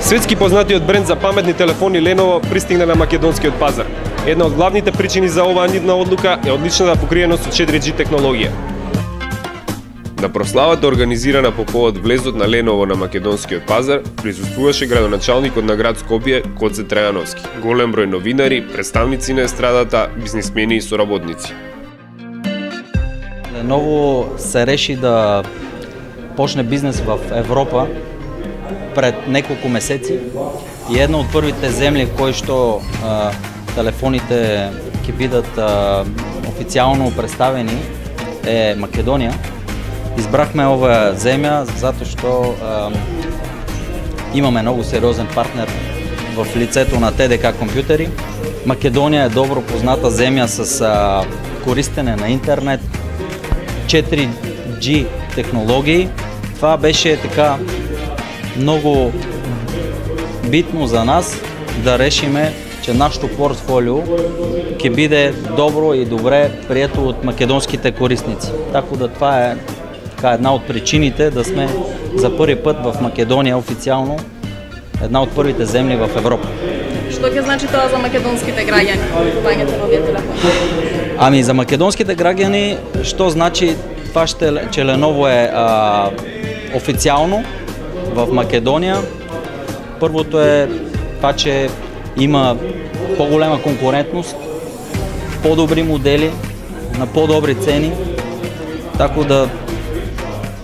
Светски познатиот бренд за паметни телефони Lenovo пристигна на македонскиот пазар. Една од главните причини за оваа нивна одлука е одличната покриеност со 4G технологија. На прославата организирана по повод влезот на Lenovo на македонскиот пазар, присуствуваше градоначалникот на град Скопје Гоце Трајановски, голем број новинари, представници на естрадата, бизнисмени и соработници. Lenovo се реши да почне бизнес в Европа пред неколку месеци и една од првите земји в кои што телефоните ќе бидат официјално представени е Македонија. Избрахме оваа земја затоа што имаме многу сериозен партнер в лицето на ТДК компјутери. Македонија е добро позната земја с користене на интернет, 4G технологии. Това беше така много битно за нас да решиме, че нашето портфолио ќе биде добро и добре прието от македонските корисници. Така да това е една от причините да сме за първи път в Македония официално една от първите земли в Европа. Што ќе значи тоа за македонските граѓани, купувањето на овие телефони? Ами за македонските граѓани, што значи това, че Lenovo е официално в Македонија? Първото е това, че има по-голема конкурентност, по-добри модели, на по-добри цени, така да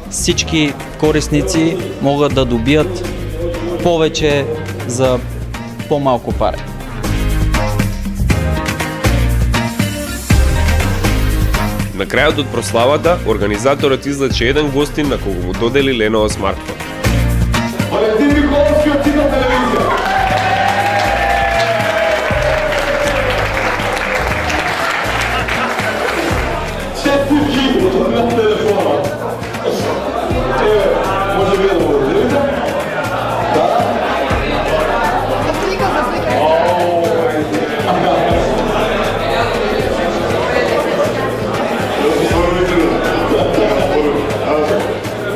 всички корисници могат да добият повече за по-малко пари. На крајот од прославата, организаторот излече еден гостин на кого му додели Lenovo смартфон. Валентин Николовски од Цител телевизија. На телефона. Може би да го видите? Да.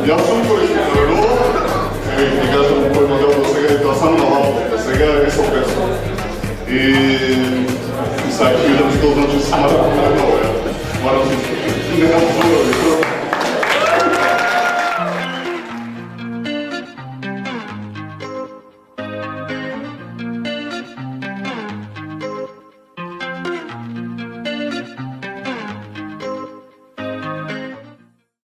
Јас сум корисник на Lenovo, ти кажам кој модел до сега и тоа само на лаптоп, сега е SO500. И сега ќе видам што значи смарт.